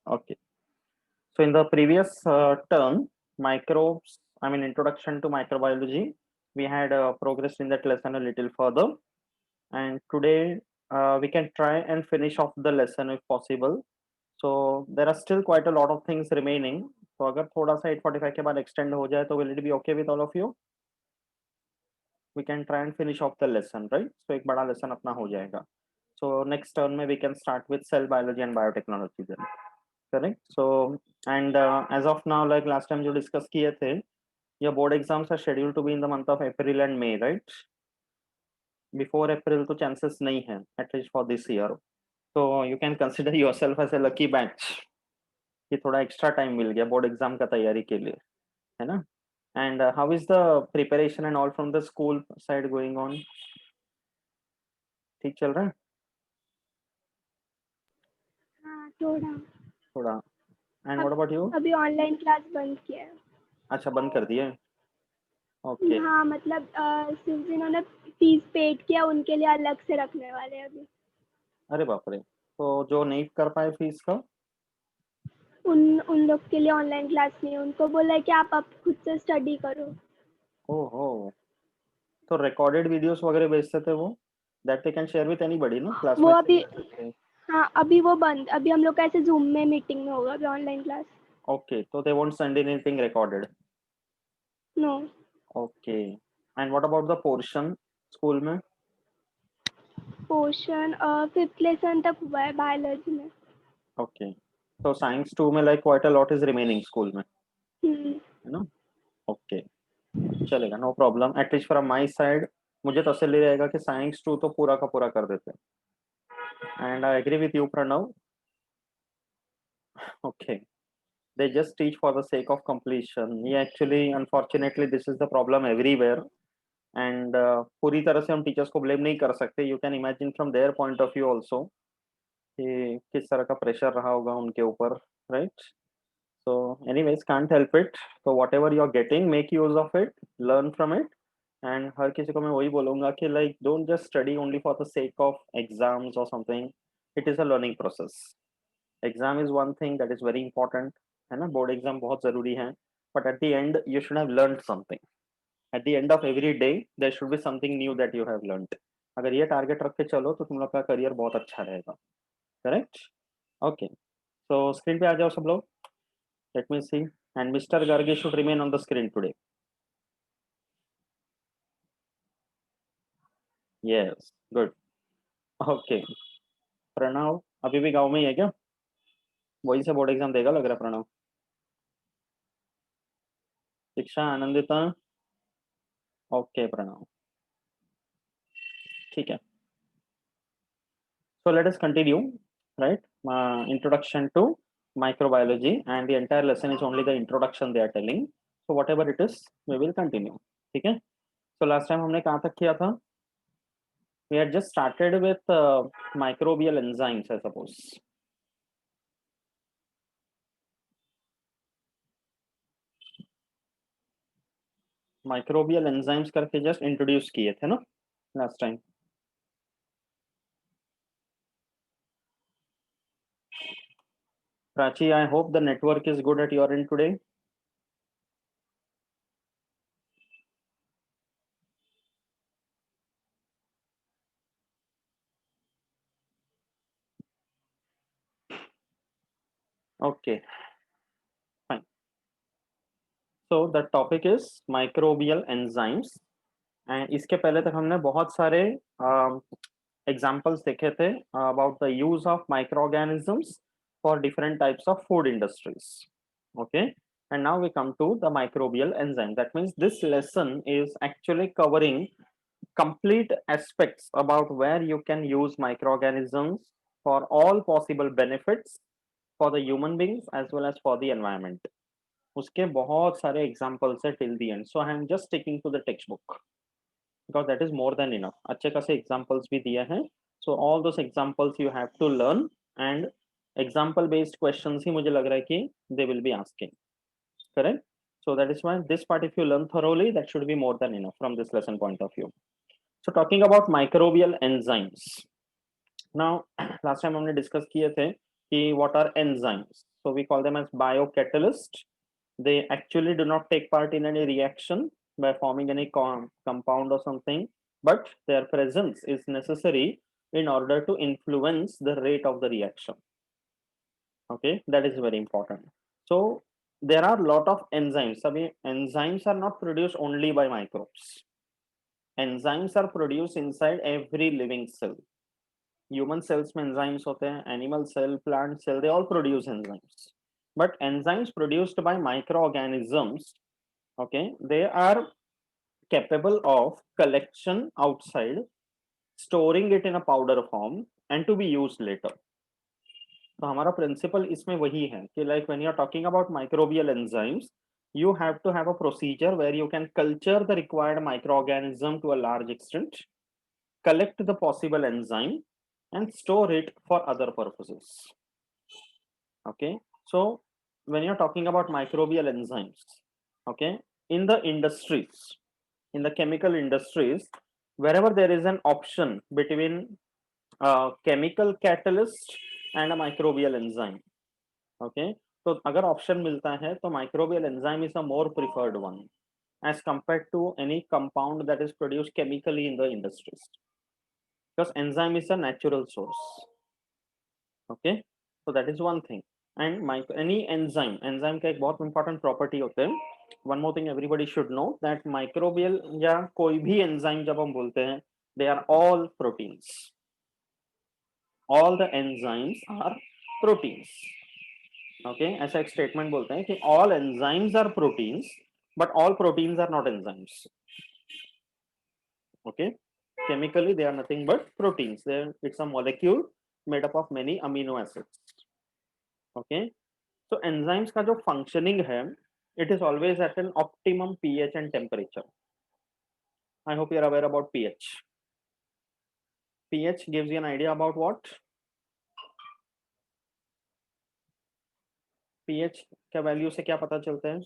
Okay. So in the previous term, microbes, I mean introduction to microbiology, we had progressed in that lesson a little further. And today we can try and finish off the lesson if possible. So there are still quite a lot of things remaining. So अगर थोड़ा सा 8:45 के बाद extend हो जाए तो will it be okay with all of you? We can try and finish off the lesson, right? So एक बड़ा lesson अपना हो जाएगा. So next turn में we can start with cell biology and biotechnology then. Correct? So and as of now, like last time जो discuss किए थे, your board exams are scheduled to be in the month of April and May, right? Before April तो chances नहीं है, at least for this year. So you can consider yourself as a lucky batch कि थोड़ा extra time मिल गया board exam का तैयारी के लिए, है ना? And how is the preparation and all from the school side going on? ठीक चल रहा है? हाँ थोड़ा. थोड़ा. And what about you? अभी ऑनलाइन क्लास बंद किया है. अच्छा बंद कर दिए. Okay. हाँ मतलब सिंस इन्होंने फीस पेड किया उनके लिए अलग से रखने वाले हैं अभी. अरे बाप रे. तो जो नहीं कर पाए फीस का? उन लोग के लिए ऑनलाइन क्लास नहीं है. उनको बोला है कि आप अब खुद से स्टडी करो. ओहो. तो रिकॉर्डेड वीडियोस वगैरह भेजते थे वो, that they can share with anybody ना क्लास वो में? अभी हाँ अभी वो बंद. अभी हम लोग का ऐसे जूम में मीटिंग में होगा अभी ऑनलाइन क्लास. ओके. तो they won't send anything recorded? No. Okay. And what about the portion school में? पोर्शन 5th लेसन तक हुआ है बायोलॉजी में. ओके. तो साइंस 2 में like quite a lot is remaining school में, है ना? ओके. चलेगा, no problem. At least from my side मुझे तसल्ली रहेगा कि साइंस 2 तो पूरा का पूरा कर देते हैं. And I agree with you Pranav. Okay. They just teach for the sake of completion. Yeah, actually unfortunately this is the problem everywhere. And पूरी तरह से हम टीचर्स को ब्लेम नहीं कर सकते. You can imagine from their point of view also कि किस तरह का प्रेशर रहा होगा उनके ऊपर, right? So anyways can't help it. तो whatever you are getting make use of it, learn from it. And हर किसी को मैं वही बोलूंगा कि like don't just study only for the sake of exams और something. It is a learning process. Exam is one thing that is very important, है ना? बोर्ड एग्जाम बहुत जरूरी है, but at the end you should have learned something. At the end of every day there should be something new that you have learned. अगर ये target रख के चलो तो तुम लोग का करियर बहुत अच्छा रहेगा. करेक्ट? ओके. सो स्क्रीन पे आ जाओ सब लोग. Let me see. And mister Garge should remain on the screen today. Yes, good. Okay. Pranav अभी भी गांव में ही है क्या? वही से बोर्ड एग्जाम देगा लग रहा है प्रणव. शिक्षा आनंदिता. ओके प्रणव, ठीक है. So let us continue, right? Introduction to microbiology, and the entire lesson is only the introduction they are telling. So whatever it is, we will continue. ठीक है? So last time हमने कहाँ तक किया था? We had just started with microbial enzymes, I suppose. Microbial enzymes करके just introduce किए थे ना last time? Prachi, I hope the network is good at your end today. Okay, fine. So the topic is microbial enzymes. And इसके पहले तक हमने बहुत सारे एग्जाम्पल्स देखे थे about the use of micro organisms for different types of food industries. Okay. And now we come to the microbial enzyme. That means this lesson is actually covering complete aspects about where you can use microorganisms for all possible benefits for the human beings as well as for the environment. उसके बहुत सारे examples है till the end. So I am just taking to the textbook because that is more than enough. अच्छे खासे examples भी दिए हैं. So all those examples you have to learn, and example based questions ही मुझे लग रहा है कि they will be asking. Correct? So that is why this part if you learn thoroughly, that should be more than enough from this lesson point of view. So talking about microbial enzymes. Now last time हमने discuss किए थे कि what are enzymes. So we call them as biocatalyst. They actually do not take part in any reaction by forming any compound or something, but their presence is necessary in order to influence the rate of the reaction. Okay, that is very important. So there are a lot of enzymes. Abhi, enzymes are not produced only by microbes. Enzymes are produced inside every living cell. Human cells में enzymes होते हैं, animal cell, plant cell, they all produce enzymes. But enzymes produced by microorganisms, okay, they are capable of collection outside, storing it in a powder form, and to be used later. तो हमारा principal इसमें वही है कि like when you are talking about microbial enzymes, you have to have a procedure where you can culture the required microorganism to a large extent, collect the possible enzyme, and store it for other purposes. Okay, so when you're talking about microbial enzymes, okay, in the industries, in the chemical industries, wherever there is an option between a chemical catalyst and a microbial enzyme, okay, तो अगर option मिलता है तो microbial enzyme is a more preferred one as compared to any compound that is produced chemically in the industries, because enzyme is a natural source. Okay, so that is one thing. And any enzyme का एक बहुत important property होते हैं. One more thing everybody should know, that microbial या कोई भी enzyme जब हम बोलते हैं, they are all proteins. All the enzymes are proteins. Okay, ऐसा एक statement बोलते हैं कि all enzymes are proteins, but all proteins are not enzymes. Okay, chemically they are nothing but proteins. It's a molecule made up of many amino acids. Okay, so enzymes का जो functioning है, it is always at an optimum pH and temperature. I hope you are aware about pH. pH gives you an idea about what? pH क्या value से क्या पता चलता है?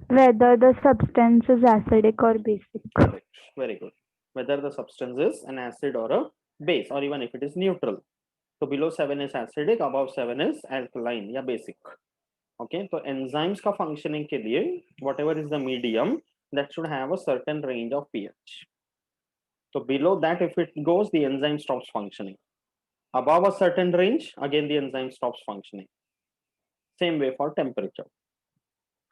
Whether the substance is acidic or basic. Correct. Very good. Whether the substance is an acid or a base, or even if it is neutral. So below 7 is acidic, above 7 is alkaline या basic. Okay, so enzymes का functioning के लिए whatever is the medium, that should have a certain range of pH. So below that, if it goes, the enzyme stops functioning. Above a certain range, again the enzyme stops functioning. Same way for temperature.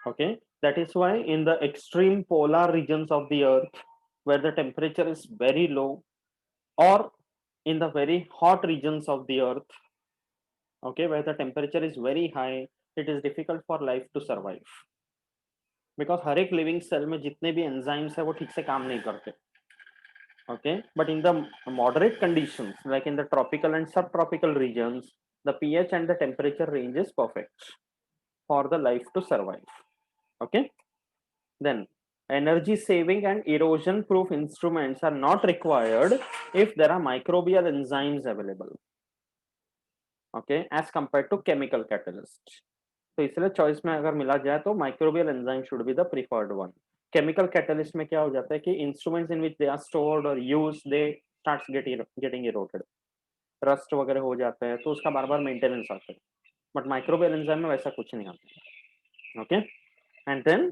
Okay, that is why in the extreme polar regions of the earth, where the temperature is very low, or in the very hot regions of the earth, okay, where the temperature is very high, it is difficult for life to survive, because हर एक living cell में जितने भी enzymes है वो ठीक से काम नहीं करते. Okay, but in the moderate conditions, like in the tropical and subtropical regions, the pH and the temperature range is perfect for the life to survive. Okay, then energy saving and erosion proof instruments are not required if there are microbial enzymes available. Okay, as compared to chemical catalyst. तो इसलिए choice में अगर मिला जाए तो microbial enzyme should be the preferred one. Chemical catalyst में क्या हो जाता है कि instruments in which they are stored or used, they starts getting eroded. Rust वगैरह हो जाता है तो उसका बार बार मेंटेनेंस आता है, बट माइक्रोबियल एंजाइम में वैसा कुछ नहीं आता. Okay, and then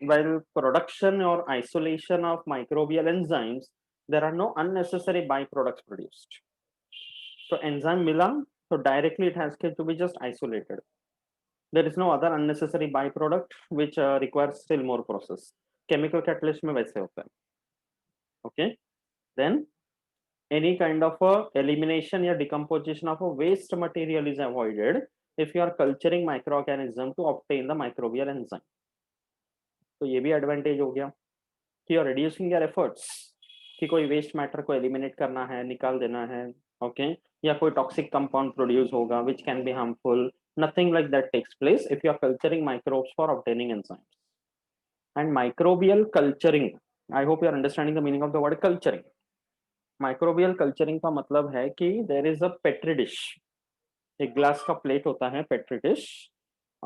while production or isolation of microbial enzymes, there are no unnecessary byproducts produced. So enzyme मिला तो directly it has to be just isolated. There is no other unnecessary byproduct which requires still more process. Chemical catalyst में वैसे होता है. Okay, then any kind of a elimination or decomposition of a waste material is avoided if you are culturing microorganism to obtain the microbial enzyme. तो ये भी advantage हो गया कि you are reducing your efforts कि कोई waste matter को eliminate करना है, निकाल देना है, okay, या कोई toxic compound produce होगा which can be harmful. Nothing like that takes place if you are culturing microbes for obtaining enzymes. And microbial culturing, I hope you are understanding the meaning of the word culturing. Microbial culturing का मतलब है कि there is a petri dish, एक glass का plate होता है petri dish.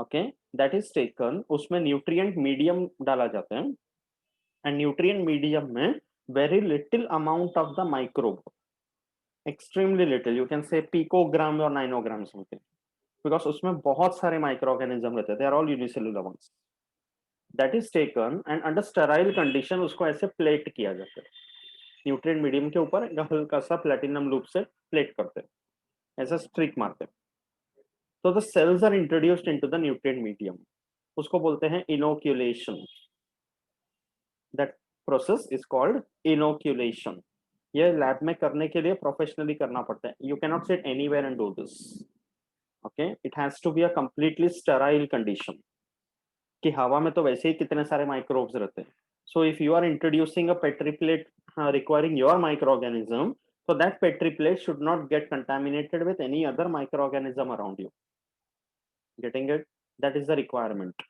Okay, that is taken, उसमें nutrient medium डाला जाता है, एंड न्यूट्रिएंट मीडियम में very little amount of the microbe extremely little, you can say picogram or nanogram something, because उसमें बहुत सारे microorganism रहते हैं, they are all unicellular ones. That is taken and under sterile condition उसको ऐसे plate किया जाता है, न्यूट्रिएंट मीडियम के ऊपर हल्का सा प्लेटिनम लूप से प्लेट करते हैं, ऐसा स्ट्रिक मारते हैं, तो the cells are introduced into the nutrient medium, उसको बोलते हैं inoculation. That process is called inoculation. ये लैब में करने के लिए प्रोफेशनली करना पड़ता है, you can not sit anywhere and do this. Okay, it has to be a completely sterile condition, कि हवा में तो वैसे ही कितने सारे माइक्रोब्स रहते हैं. So if you are introducing a petri plate requiring your microorganism, so that petri plate should not get contaminated with any other microorganism around you. Getting it? That is the requirement.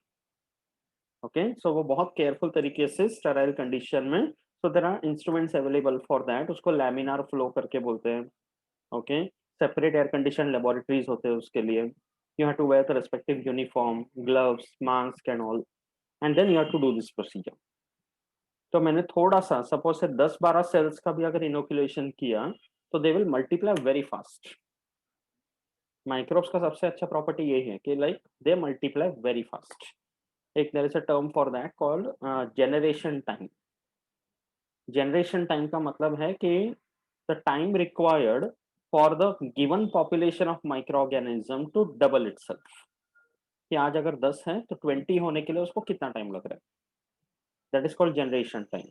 Okay, so वो बहुत careful तरीके से sterile condition में, so there are instruments available for that, उसको laminar flow करके बोलते हैं. Okay, separate air conditioned laboratories होते हैं उसके लिए. You have to wear the respective uniform, gloves, mask and all, and then you have to do this procedure. तो मैंने थोड़ा सा सपोज से 10-12 सेल्स का भी अगर इनोकुलेशन किया तो they will multiply very fast. Microbes का सबसे अच्छा प्रॉपर्टी ये है कि like they multiply very fast. एक there is a term for that called generation time. Generation time का मतलब है कि the time required for the given population of microorganism to double itself. कि आज अगर 10 है तो 20 होने के लिए उसको कितना टाइम लग रहा है, that is called generation time.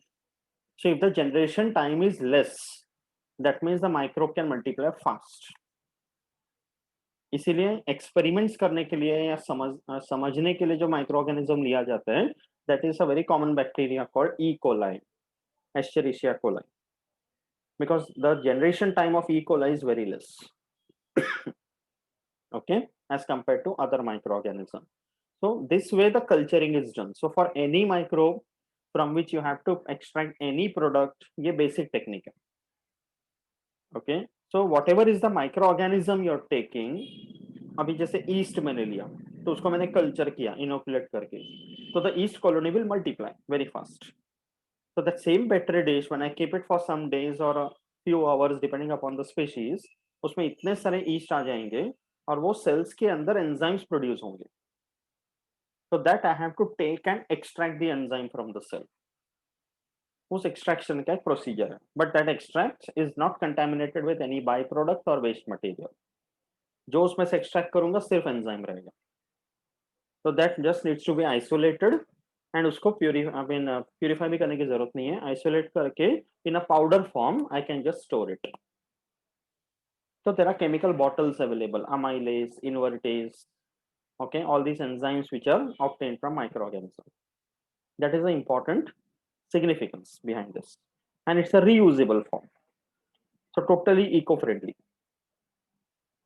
So if the generation time is less, that means the microbe can multiply fast. इसीलिए एक्सपेरिमेंट्स करने के लिए या समझने के लिए जो माइक्रोऑर्गेनिज्म लिया जाता है, that is a very common bacteria called E. coli, Escherichia coli, because the generation time of E. coli is very less. Okay, as compared to other microorganisms. So this way the culturing is done. So for any microbe from which you have to extract any product, ये basic technique है. Okay, so whatever is the microorganism you're taking, अभी जैसे east मैंने लिया तो उसको मैंने culture किया इनोकुलेट करके, तो the east colony will multiply very fast. So that same petri dish, when I keep it for some days or a few hours depending upon the species, उसमें इतने सारे ईस्ट आ जाएंगे और वो सेल्स के अंदर एंजाइम्स प्रोड्यूस होंगे. So that I have to take and extract the enzyme from the cell. उस एक्सट्रैक्शन का एक प्रोसीजर है, but that extract is not contaminated with any by product और वेस्ट मटेरियल. जो उसमें से एक्सट्रैक्ट करूंगा सिर्फ एंजाइम रहेगा. तो that just needs to be isolated and उसको प्यूरिफाई भी करने की जरूरत नहीं है. आइसोलेट करके in a powder form I can just store it. तो there are chemical bottles available, amylase, invertase, okay, all these enzymes which are obtained from microorganisms. That is the important significance behind this, and it's a reusable form, so totally eco-friendly.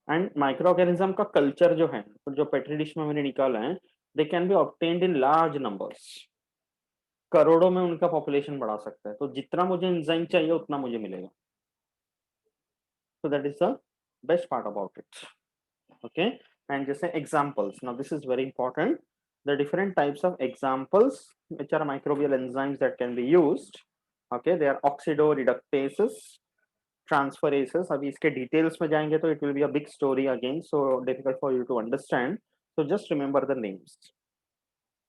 And microorganism का culture जो है, जो petri dish में मैंने निकाला है, they can be obtained in large numbers. करोड़ों में उनका population बढ़ा सकता है, तो जितना मुझे enzyme चाहिए उतना मुझे मिलेगा. So that is the best part about it. Okay, and just say examples. Now this is very important. The different types of examples which are microbial enzymes that can be used. Okay, they are oxidoreductases, transferases. अभी इसके details में जाएंगे तो it will be a big story again, so difficult for you to understand. So just remember the names.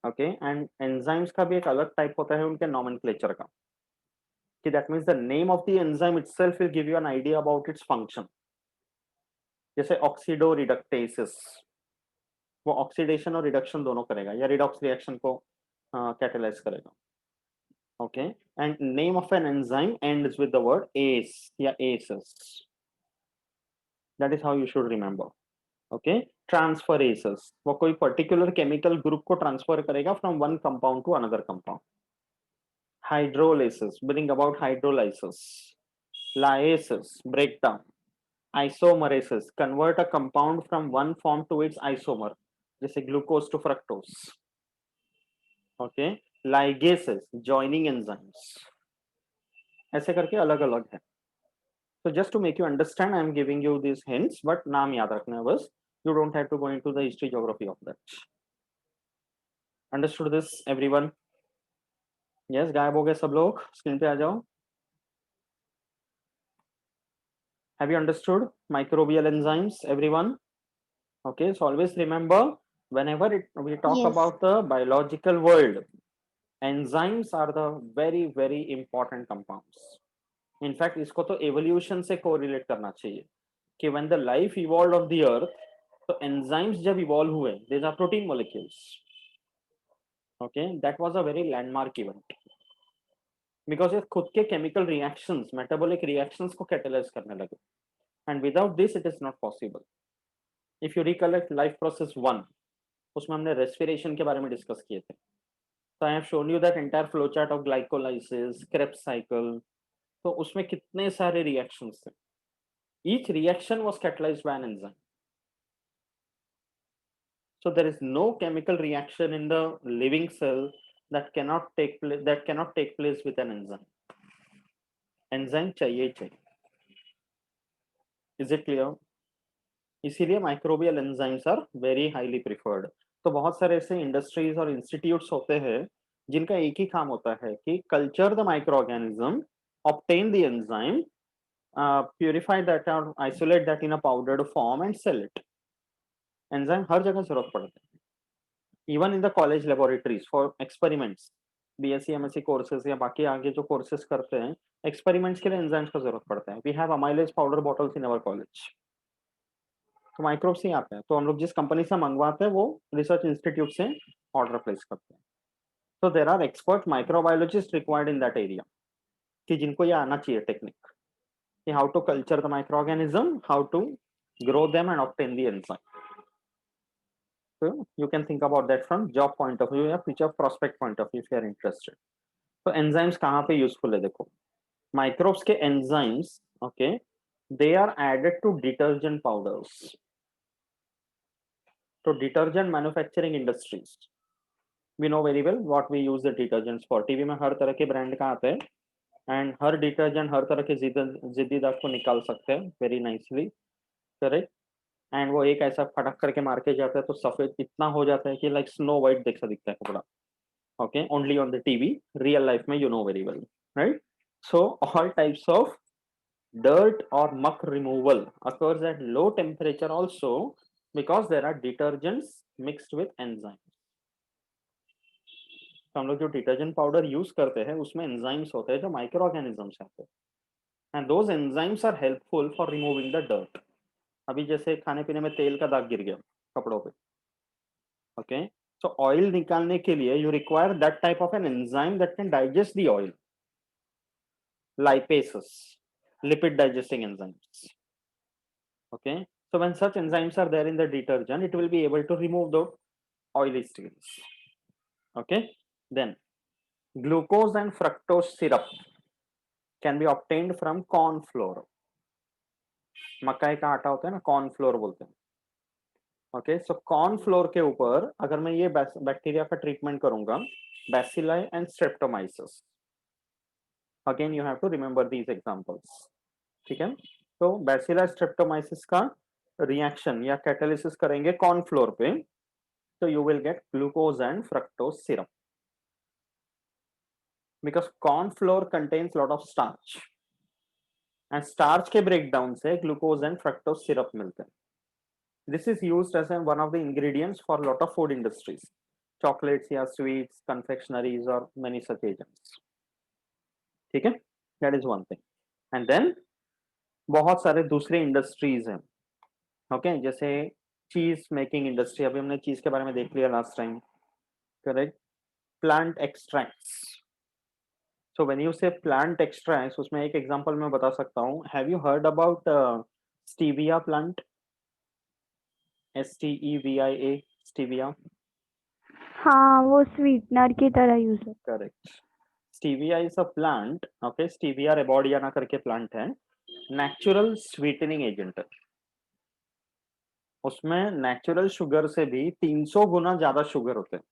Okay, and enzymes का भी एक अलग type होता है उनके nomenclature का. कि that means the name of the enzyme itself will give you an idea about its function. जैसे oxidoreductases, वो ऑक्सीडेशन और रिडक्शन दोनों करेगा या रिडॉक्स रिएक्शन को कैटेलाइज करेगा. Okay, and name of an enzyme ends with the word ase या ases. That is how you should remember. Okay, transferases, वो कोई पर्टिकुलर केमिकल ग्रुप को ट्रांसफर करेगा from one compound to another compound. Hydrolysis, bring about hydrolysis. Lyases, break down. Isomerases, convert a compound from one form to its isomer, जैसे glucose to fructose. Okay, ligases, joining enzymes. ऐसे करके अलग अलग है. So just to make you understand, I am giving you these hints, but नाम याद रखना है बस. You don't have to go into the history geography of that. Understood this, everyone? Yes, गायब हो गए सब लोग, स्क्रीन पे आ जाओ. Have you understood microbial enzymes, everyone? Okay, so always remember, whenever we talk Yes. about the biological world, enzymes are the very very important compounds. In fact, इसको तो evolution से correlate करना चाहिए कि when the life evolved of the earth, तो enzymes जब evolve हुए, these are protein molecules. Okay, that was a very landmark event because ये खुद के chemical reactions, metabolic reactions को catalyze करने लगे, and without this it is not possible. If you recollect life process 1, उसमें हमने respiration के बारे में discuss किए थे. So I have shown you that entire flowchart of glycolysis, Krebs cycle. तो उसमें कितने सारे reactions थे. Each reaction was catalyzed by an enzyme. So there is no chemical reaction in the living cell that cannot take place with an enzyme. Enzyme चाहिए ही चाहिए. Is it clear? इसीलिए microbial enzymes are very highly preferred. तो बहुत सारे ऐसे industries और institutes होते हैं जिनका एक ही काम होता है कि culture the microorganism, obtain the enzyme, purify that or isolate that in a powdered form and sell it. Enzyme हर जगह जरूरत पड़ता है. Even in the college laboratories for experiments, BSc MSc courses या बाकी आगे जो courses करते हैं, experiments के लिए enzymes का जरूरत पड़ता है. We have amylase powder bottles in our college. तो microbes ही आते हैं. तो हम लोग जिस कंपनी से मंगवाते हैं वो रिसर्च इंस्टीट्यूट से ऑर्डर प्लेस करते हैं. So there are expert microbiologists required in that area कि जिनको ये आना चाहिए टेक्निक कि how to culture the microorganism, how to grow them and obtain the enzyme. So you can think about that from job point of view या future prospect point of view if you are interested. तो enzymes कहाँ पे useful है देखो. Microbes के enzymes, okay, they are added to detergent powders. So detergent manufacturing industries, we know very well what we use the detergents for. TV में हर तरह के brand का आते हैं एंड हर डिटर्जेंट हर तरह के जिद्दी दाग को निकाल सकते हैं वेरी नाइसली, करेक्ट. एंड वो एक ऐसा फटक करके मार के जाता है तो सफेद इतना हो जाता है कि लाइक स्नो वाइट जैसा दिखता है कपड़ा. Okay, only on the TV, real life में you know very well, right. So all types of dirt or muck removal occurs at low temperature also because there are detergents mixed with enzymes. तो हम लोग जो detergent powder use करते हैं उसमें enzymes होते हैं जो माइक्रो ऑर्गेनिजम्स आते हैं and those enzymes are helpful for removing the dirt. अभी जैसे खाने पीने में तेल का दाग गिर गया कपड़ों पे, ओके, सो ऑयल निकालने के लिए you require that type of an enzyme that can digest the oil, lipases, lipid digesting enzymes. Okay, so when such enzymes are there in the detergent, it will be able to remove the oily stains. Okay, then glucose and fructose syrup can be obtained from corn flour. मकाई का आटा होता है ना, corn flour बोलते हैं. Okay, सो corn flour के ऊपर अगर मैं ये बैक्टीरिया का ट्रीटमेंट करूंगा, bacilli and streptomyces, again you have to remember these examples. ठीक है, तो बैसिलाई स्ट्रेप्टोमाइसिस का रिएक्शन या कैटालिसिस करेंगे कॉर्न फ्लोर पे, तो you will get glucose and fructose syrup because corn flour contains lot of starch and starch के breakdown से ग्लूकोज एंड फ्रक्टोज सिरप मिलते हैं. This is used as one of the ingredients for a lot of food industries, chocolates या sweets, confectionaries or many such agents. ठीक है, that is one thing. And then बहुत सारे दूसरे industries हैं, okay, जैसे चीज मेकिंग इंडस्ट्री, अभी हमने चीज के बारे में देख लिया last time, correct. Plant extracts, so when you say plant extracts, उसमें एक एग्जांपल मैं बता सकता हूँ. Have you heard about stevia plant? STEVIA, stevia. हाँ, वो स्वीटनर की तरह यूज है. Correct. Stevia is a plant, okay, stevia rebaudiana करके प्लांट है, नेचुरल स्वीटनिंग एजेंट है. उसमें नेचुरल शुगर से भी 300 गुना ज्यादा शुगर होते हैं,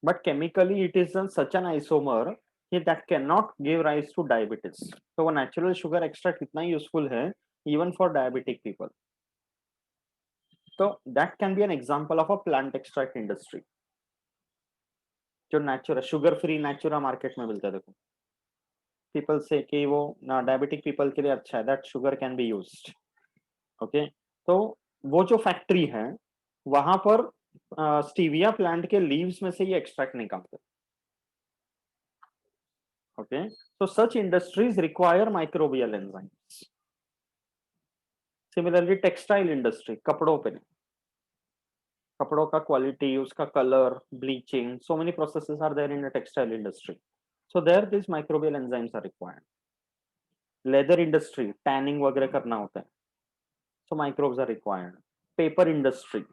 but chemically it is such an isomer कि that can not give rise to diabetes. तो वो नेचुरल शुगर एक्सट्रैक्ट इतना यूजफुल है इवन फॉर डायबिटिक पीपल. तो that can be an example of a plant extract industry जो natural sugar free Natura market में मिलता है. देखो पीपल से कि वो डायबिटिक पीपल के लिए अच्छा है, that sugar cane be used. Okay, तो वो जो फैक्ट्री है वहां पर स्टीविया प्लांट के लीव्स में से ये एक्सट्रैक्ट निकालते। Okay, so such industries require microbial enzymes. Similarly, textile industry, कपड़ों पे, कपड़ों का क्वालिटी, उसका colour, bleaching, so many processes are there in the textile industry. So there these microbial enzymes are required. Leather industry, tanning वगैरह करना होता है, so microbes are required. Paper industry,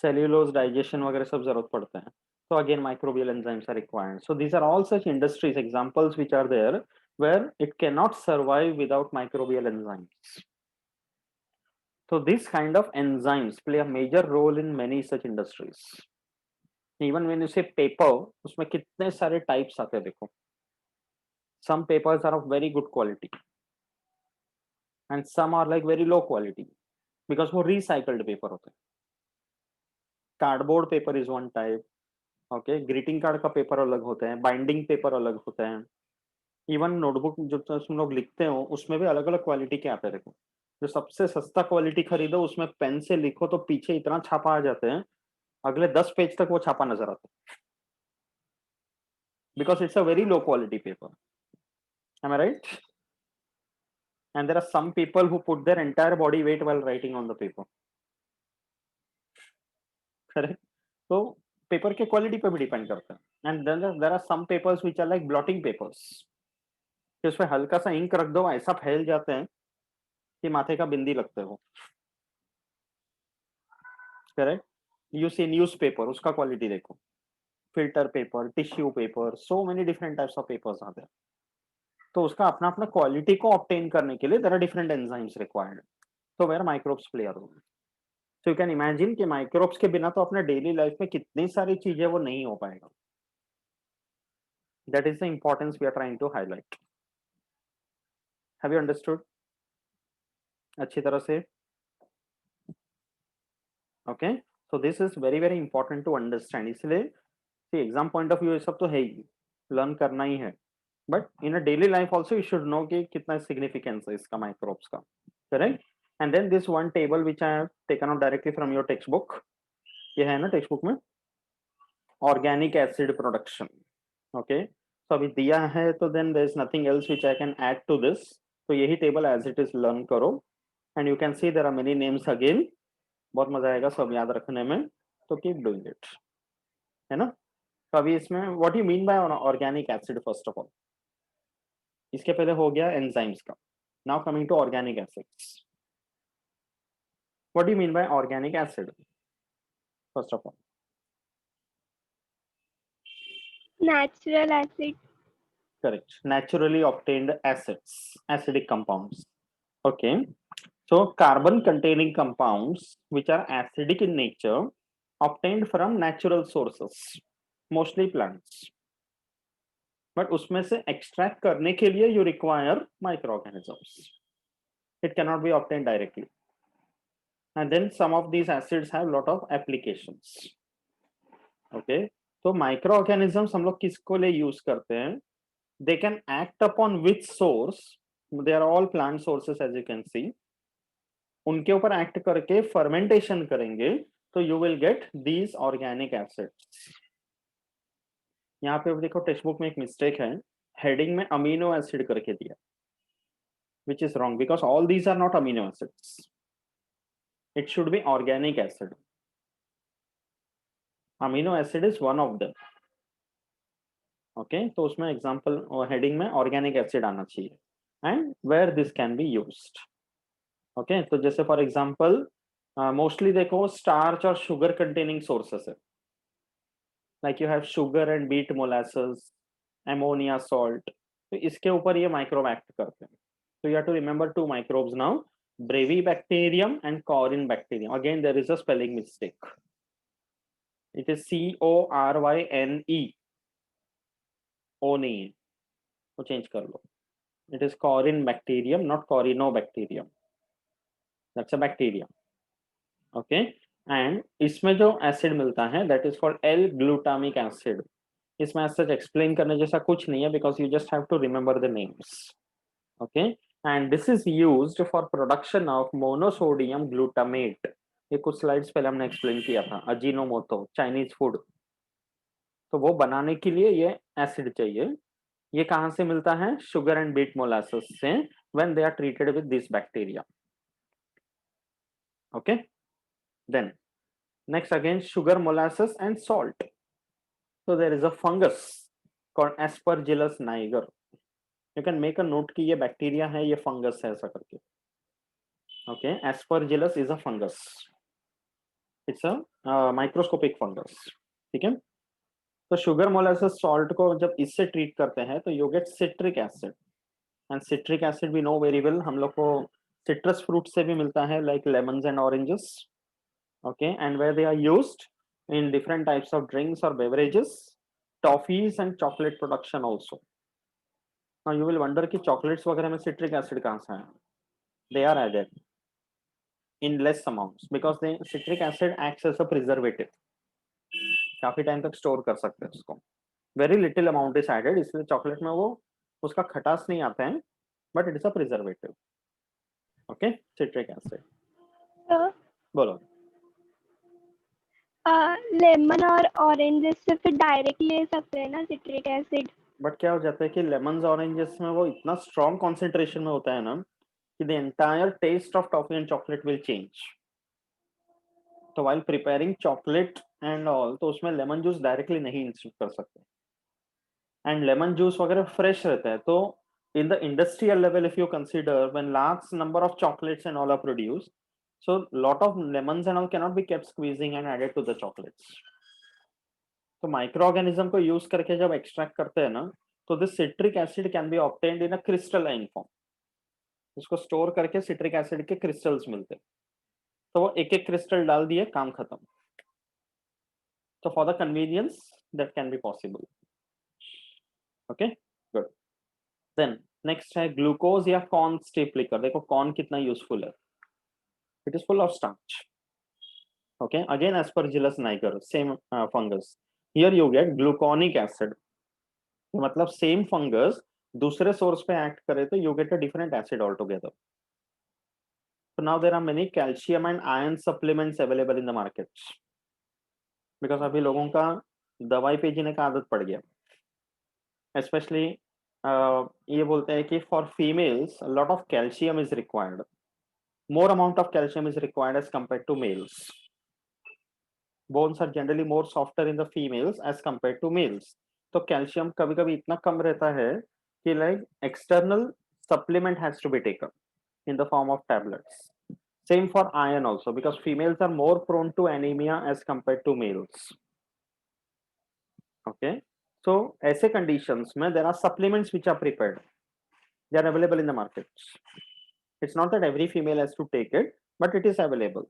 cellulose digestion वगैरह सब जरूरत पड़ता है, so again microbial enzymes are required. So these are all such industries examples which are there where it cannot survive without microbial enzymes. So this kind of enzymes play a major role in many such industries. Even when you say paper, उसमें कितने सारे types आते हैं देखो. Some papers are of very good quality and some are like very low quality because वो recycled paper होते हैं. Cardboard paper is one type. Okay, greeting card का पेपर अलग होते हैं, बाइंडिंग पेपर अलग होते हैं, इवन नोटबुक जो तुम लोग लिखते हो उसमें भी अलग अलग क्वालिटी के आते हैं देखो। जो सबसे सस्ता क्वालिटी खरीदो उसमें पेन से लिखो तो पीछे इतना छापा आ जाते हैं, अगले 10 पेज तक वो छापा नजर आता है, because it's a very low quality paper. Am I right? And there are some people who put their entire body weight while writing on the paper, correct? तो पेपर के क्वालिटी पे भी डिपेंड करता है। And then there are some papers which are like blotting papers, कि उसमें हल्का सा इंक रख दो ऐसा फैल जाते हैं कि माथे का बिंदी लगते हो, correct? You see newspaper, उसका क्वालिटी देखो, filter paper, tissue paper, so many different types of papers आते हैं। तो उसका अपना अपना क्वालिटी को ऑब्टेन करने के लिए there are different enzymes required, तो where microbes play a role. So you can imagine कि माइक्रोब्स के बिना तो अपने डेली लाइफ में कितनी सारी चीजें वो नहीं हो पाएगा। That is the importance we are trying to highlight. Have you understood अच्छी तरह से? Okay, so this is very very important to understand. इसलिए एग्जाम पॉइंट ऑफ व्यू ये सब तो है ही, लर्न करना ही है, but in a daily life also you should know कि कितना सिग्निफिकेंस है इसका माइक्रोब्स का, correct? And then this one table which I have taken out directly from your text book, ये है ना टेक्स्ट बुक में, ऑर्गेनिक एसिड प्रोडक्शन। ओके, तो अभी दिया है तो then there is nothing else which I can add to this, तो यही table as it is learn करो and you can see there are many names again, बहुत मजा आएगा सब याद रखने में, तो कीप डूइंग इट, है ना? तो अभी इसमें what you mean by organic acid, first of all इसके पहले हो गया एंजाइम्स का, now coming to organic acids. What do you mean by organic acid? First of all Natural acid. correct, naturally obtained acids, acidic compounds. Okay, so carbon containing compounds which are acidic in nature obtained from natural sources, mostly plants, but उसमें से extract करने के लिए you require microorganisms, it cannot be obtained directly, and then some of these acids have lot of applications. Okay, तो microorganisms हम लोग किसको लिए यूज करते हैं? they can act upon which source, they are all plant sources as you can see, उनके ऊपर act करके फर्मेंटेशन करेंगे तो you will get these organic acids. यहाँ पे देखो टेक्स्ट बुक में एक मिस्टेक है, हेडिंग में अमीनो एसिड करके दिया, which is wrong because all these are not amino acids, it should be organic acid, amino acid is one of them. Okay, तो उसमें एग्जांपल हेडिंग में ऑर्गेनिक एसिड आना चाहिए and where this can be used. Okay, तो जैसे for example mostly देखो starch और sugar containing sources है, like you have sugar and beet molasses, ammonia salt, तो इसके ऊपर ये माइक्रोब एक्ट करते हैं। तो you have to remember to microbes now, Brevibacterium and Corynebacterium. Again there is a spelling mistake, it is CORYNE, O नहीं है, वो चेंज कर लो, it is Corynebacterium not Corynebacterium, that's a bacteria. Okay, and इसमें जो acid मिलता है that is called L-glutamic acid, इसमें ऐसा एक्सप्लेन करने जैसा कुछ नहीं है, because you just have to remember the names. Okay, and this is used for production of monosodium glutamate. ये कुछ स्लाइड्स पहले हमने एक्सप्लेन किया था. अजीनोमोटो, चाइनीज फूड, तो वो बनाने के लिए ये एसिड चाहिए. ये कहाँ से मिलता है? शुगर एंड बीट मोलासेस से, when they are treated with this bacteria. Okay, then next again sugar molasses and salt. So there is a fungus called Aspergillus niger. You can make a note कि ये bacteria है, ये fungus है, ऐसा करके. Okay, Aspergillus is a fungus. It's a microscopic fungus. ठीक है. तो शुगर मोलासेस सॉल्ट को जब इससे ट्रीट करते हैं तो you get citric acid. And citric acid we know very well, हम लोग को सिट्रस फ्रूट से भी मिलता है, like lemons and oranges. Okay, and where they are used in different types of drinks or beverages, toffees and chocolate production also. Now you will wonder कि chocolates वगैरह में citric acid कहाँ से है? They are added in less amounts because the citric acid acts as a preservative. काफी time तक store कर सकते हैं उसको. Very little amount is added, इसलिए चॉकलेट में वो उसका खटास नहीं आता है, but it is a preservative. Okay, citric acid. बोलो. लेमन और ऑरेंजेस से फिर डायरेक्ट ले सकते हैं ना सिट्रिक एसिड. बट क्या हो जाता है कि लेमन्स ऑरेंजेस में वो इतना स्ट्रॉन्ग कॉन्सेंट्रेशन में होता है ना कि the entire taste of toffee and chocolate will change. तो while preparing chocolate and all, तो उसमें लेमन जूस डायरेक्टली नहीं इंस्टिट्यूट कर सकते. एंड लेमन जूस वगैरह फ्रेश रहता है. तो in the industrial level, if you consider when large number of chocolates and all are produced, so lot of lemons and all cannot be kept squeezing and added to the chocolates. तो micro organism को use करके जब extract करते हैं ना, तो this citric acid can be obtained in a crystalline form. इसको store करके सिट्रिक एसिड के क्रिस्टल्स मिलते हैं. तो वो एक एक क्रिस्टल डाल दिए, काम खत्म. तो for the convenience that can be possible. Okay, good. Then next है ग्लूकोज या कॉर्न स्टेप लिकर. देखो कॉर्न कितना यूजफुल है. It is full of starch. Okay, again Aspergillus niger, same fungus. Here you get gluconic acid. मतलब same fungus दूसरे source पे act करे तो you get a different acid all together. So now there are many calcium and iron supplements available in the markets. Because अभी लोगों का दवाई पे जीने का आदत पड़ गया. Especially ये बोलते हैं कि for females a lot of calcium is required. More amount of calcium is required as compared to males. Bones are generally more softer in the females as compared to males. तो calcium कभी कभी इतना कम रहता है कि like external supplement has to be taken in the form of tablets. Same for iron also, because females are more prone to anemia as compared to males. Okay, so ऐसे conditions में there are supplements which are prepared. They are available in the markets. It's not that every female has to take it, but it is available.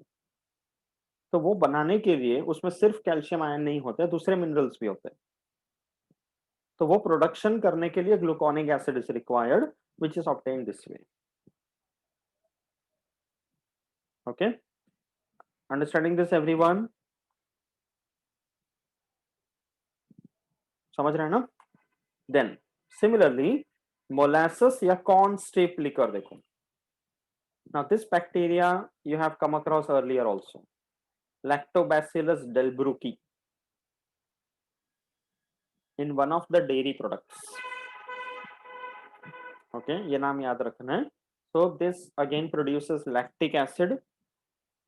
तो वो बनाने के लिए उसमें सिर्फ calcium ion नहीं होते, दूसरे मिनरल्स भी होते हैं. तो वो प्रोडक्शन करने के लिए gluconic acid is required, which is obtained this way. Okay, understanding this everyone? समझ रहे हैं ना? Then similarly molasses या corn steep liquor देखो. Now this bacteria you have come across earlier also, Lactobacillus delbrueckii, in one of the dairy products. Okay, ये नाम याद रखना है. So this again produces lactic acid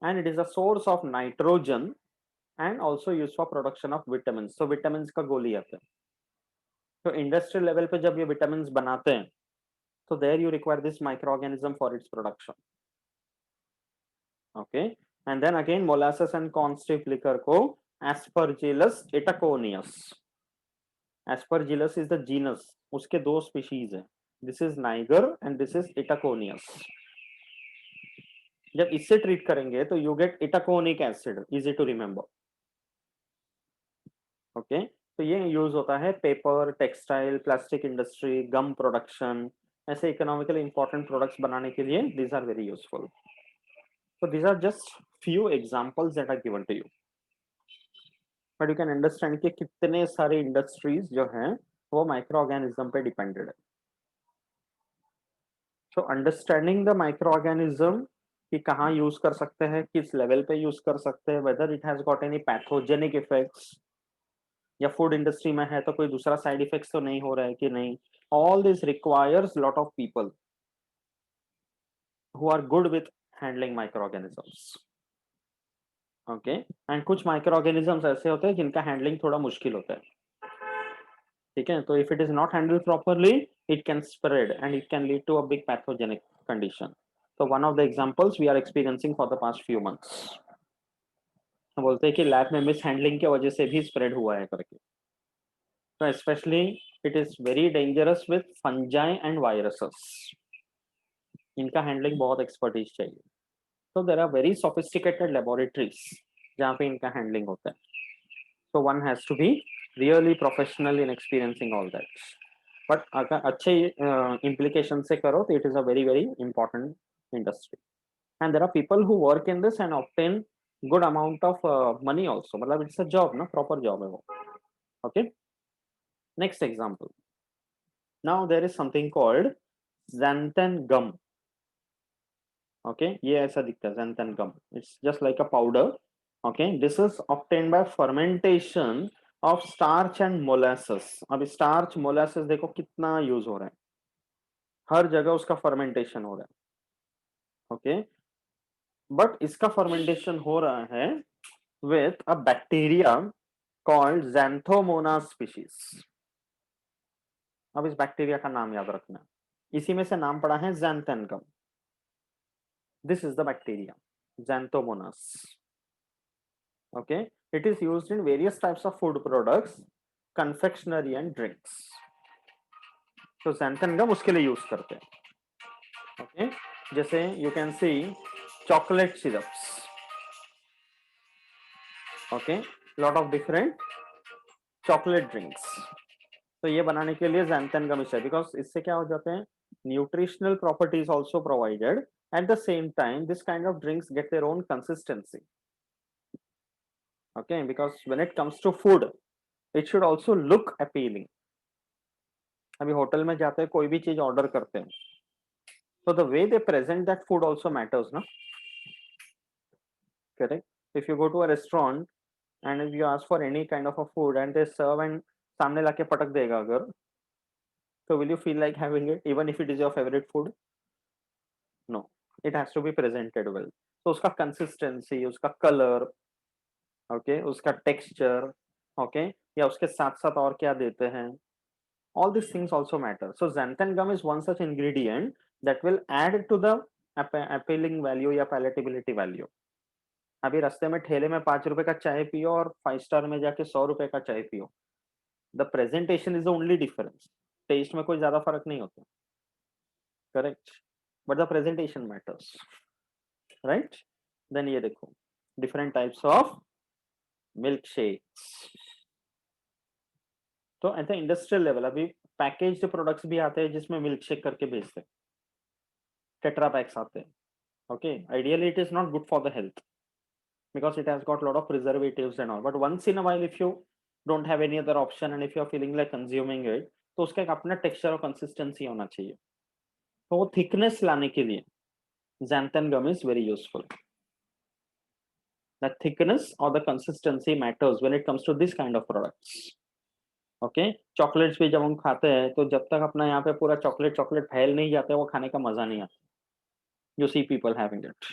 and it is a source of nitrogen and also used for production of vitamins. So vitamins का गोली आता है. तो इंडस्ट्रियल लेवल पे जब ये विटामिन्स बनाते हैं so there you require this microorganism for its production. Okay, and then again molasses and corn steep liquor को Aspergillus itaconius. Aspergillus is the genus, उसके दो species है. This is niger and this is itaconius. जब इससे treat करेंगे तो you get itaconic acid, easy to remember. Okay, तो ये यूज होता है पेपर, टेक्सटाइल, प्लास्टिक इंडस्ट्री, गम प्रोडक्शन, ऐसे इकोनॉमिकली इंपॉर्टेंट प्रोडक्ट्स बनाने के लिए these are very useful. So these are just few examples that are given to you. But you can understand कि कितने सारे इंडस्ट्रीज जो हैं वो माइक्रो ऑर्गेनिज्म पे डिपेंडेड है. So understanding the micro organism कि कहाँ यूज कर सकते हैं, किस लेवल पे यूज कर सकते हैं, whether it has got any pathogenic effects, या फूड इंडस्ट्री में है तो कोई दूसरा साइड इफेक्ट्स तो नहीं हो रहा है कि नहीं. All this requires lot of people who are good with handling microorganisms. Okay, and कुछ माइक्रो ऑर्गेनिजम्स ऐसे होते हैं जिनका हैंडलिंग थोड़ा मुश्किल होता है. ठीक है, तो if it is not handled properly it can spread and it can lead to a big pathogenic condition. तो one of the examples we are experiencing for the past few months. बोलते हैं कि लैब में miss handling की वजह से भी spread हुआ है करके. तो specially it is very dangerous with fungi and viruses. इनका हैंडलिंग बहुत एक्सपर्टीज चाहिए. तो there are very sophisticated laboratories जहाँ पे इनका हैंडलिंग होता है. So one has to be really professional in experiencing all that. But अगर अच्छे implication से करो तो it is a very important industry. And there are people who work in this and obtain good amount of money also. मतलब it's a job, ना, proper job है वो. Okay. Next example. Now there is something called xanthan gum. Okay, ये ऐसा दिखता है xanthan gum. It's just like a powder. Okay, this is obtained by fermentation of starch and molasses. अब starch molasses देखो कितना use हो रहा है, हर जगह उसका फर्मेंटेशन हो रहा है. ओके, बट इसका फर्मेंटेशन हो रहा है with a bacteria called xanthomonas species. अब इस बैक्टीरिया का नाम याद रखना, इसी में से नाम पड़ा है xanthan gum. This is the bacteria xanthomonas. Okay, it is used in various types of food products, confectionery and drinks. तो xanthan gum उसके लिए यूज करते हैं. Okay, जैसे you can see chocolate syrups. Okay, lot of different chocolate drinks. तो ये बनाने के लिए xanthan gum चाहिए, because इससे क्या हो जाते हैं, nutritional properties also provided. At the same time, this kind of drinks get their own consistency. Okay, because when it comes to food, it should also look appealing. अभी hotel में जाते हैं, कोई भी चीज ऑर्डर करते हैं, तो the way they present that food also matters ना. Correct. If you go to a restaurant and if you ask for any kind of a food and they serve and सामने लाके पटक देगा अगर, तो will you feel like having it even if it is your favourite food? No, it has to be presented well. तो उसका consistency, उसका colour, okay, उसका टेक्सचर, ओके, या उसके साथ साथ और क्या देते हैं, all these things also matter. So xanthan gum is one such ingredient that will add to the appealing value या palatability value. अभी रास्ते में ठेले में 5 रुपए का चाय पियो और 5 स्टार में जाके 100 रुपए का चाय पियो, the presentation is the only difference. Taste में कोई ज्यादा फर्क नहीं होता. Correct, but the presentation matters, right. Then ये देखो different types of milk shakes. तो एट द इंडस्ट्रियल लेवल अभी पैकेज्ड प्रोडक्ट्स भी आते हैं जिसमें मिल्क शेक करके बेचते हैं, टेट्रा पैक्स आते हैं. Okay, ideally it is not good for the health because it has got a lot of preservatives and all, but once in a while if you don't have any other option and if you are feeling like consuming it, तो उसका एक अपना texture और consistency होना चाहिए. तो वो thickness लाने के लिए xanthan gum is very useful. The thickness or the consistency matters when it comes to this kind of products. Okay, chocolates भी जब हम खाते हैं तो जब तक अपना यहाँ पे पूरा चॉकलेट चॉकलेट फैल नहीं जाता है वो खाने का मजा नहीं आता. You see people having it.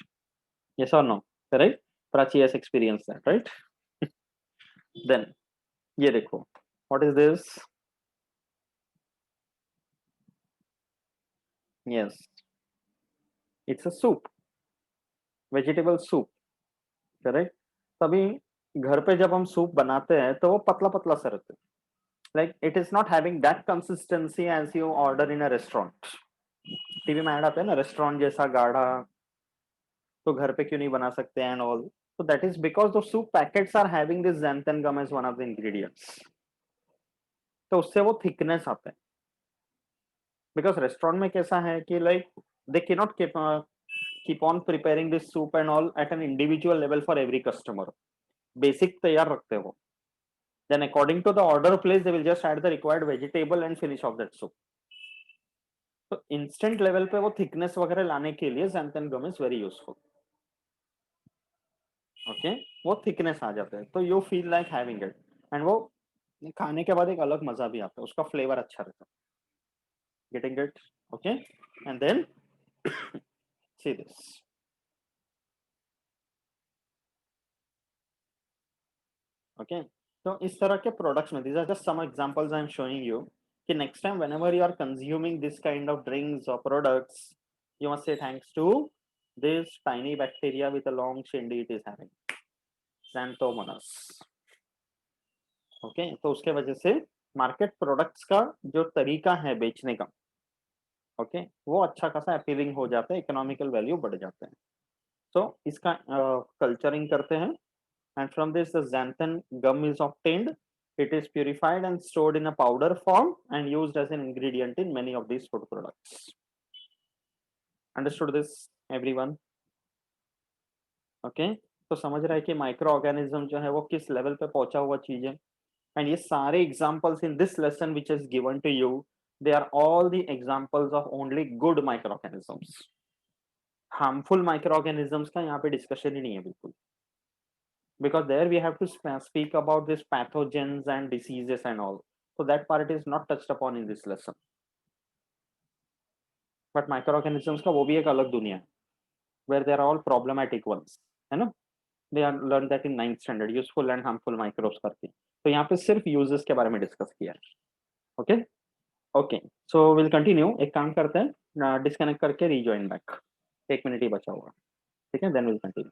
Yes or no? Correct? Prachi has experienced that, right? Then ये देखो, what is this? Yes, it's a soup, vegetable soup. Correct? तभी घर पे जब हम सूप बनाते हैं तो वो पतला पतला सा रहता है. Like it is not having that consistency as you order in a restaurant. TV में ऐड आता है ना, रेस्टोरेंट जैसा गाढ़ा, तो घर पे क्यों नहीं बना सकते and all. So that is because the soup packets are having this xanthan gum as one of the ingredients. तो उससे वो थिकनेस आता है. बिकॉज रेस्टोरेंट में कैसा है कि like they cannot keep on preparing this soup and all at an individual level for every customer. Basic तैयार रखते हो, Then according to the order placed, they will just add the required vegetable and finish off that soup. तो instant level पे वो thickness वगैरह लाने के लिए xanthan gum is very useful. Okay, वो थिकनेस आ जाता है तो you feel like having it, and वो खाने के बाद एक अलग मजा भी आता है, उसका फ्लेवर अच्छा रहता है. Getting it? Okay, and then see this. Okay, तो इस तरह के प्रोडक्ट्स में, these are just some examples I'm showing you, कि next time whenever you are consuming this kind of drinks or products, you must say thanks to this tiny bacteria with a long shindy it is having, Xanthomonas. Okay, तो उसके वजह से market products का जो तरीका है बेचने का, ओके, वो अच्छा खासा अपीलिंग हो जाता है, इकोनॉमिकल वैल्यू बढ़ जाते हैं. तो इसका कल्चरिंग करते हैं, and from this the xanthan gum is obtained. It is purified and stored in a powder form and used as an ingredient in many of these food products. Understood this everyone? Okay, तो समझ रहा है कि micro organism जो है वो किस level पे पहुंचा हुआ चीज है. एंड ये सारे examples in this lesson which is given to you, they are all the examples of only good microorganisms. Harmful microorganisms का यहाँ पे डिस्कशन ही नहीं है बिल्कुल, because there we have to speak about this pathogens and diseases and all, so that part is not touched upon in this lesson. But microorganisms का वो भी एक अलग दुनिया है, where they are all problematic ones, है ना. they are learned that in 9th standard, useful and harmful microbes करके. तो यहाँ पे सिर्फ uses के बारे में डिस्कस किया है. Okay okay, so will continue. एक काम करते हैं, डिस्कनेक्ट करके रीजॉइन बैक. 1 मिनट ही बचा हुआ, ठीक है, देन विल कंटिन्यू.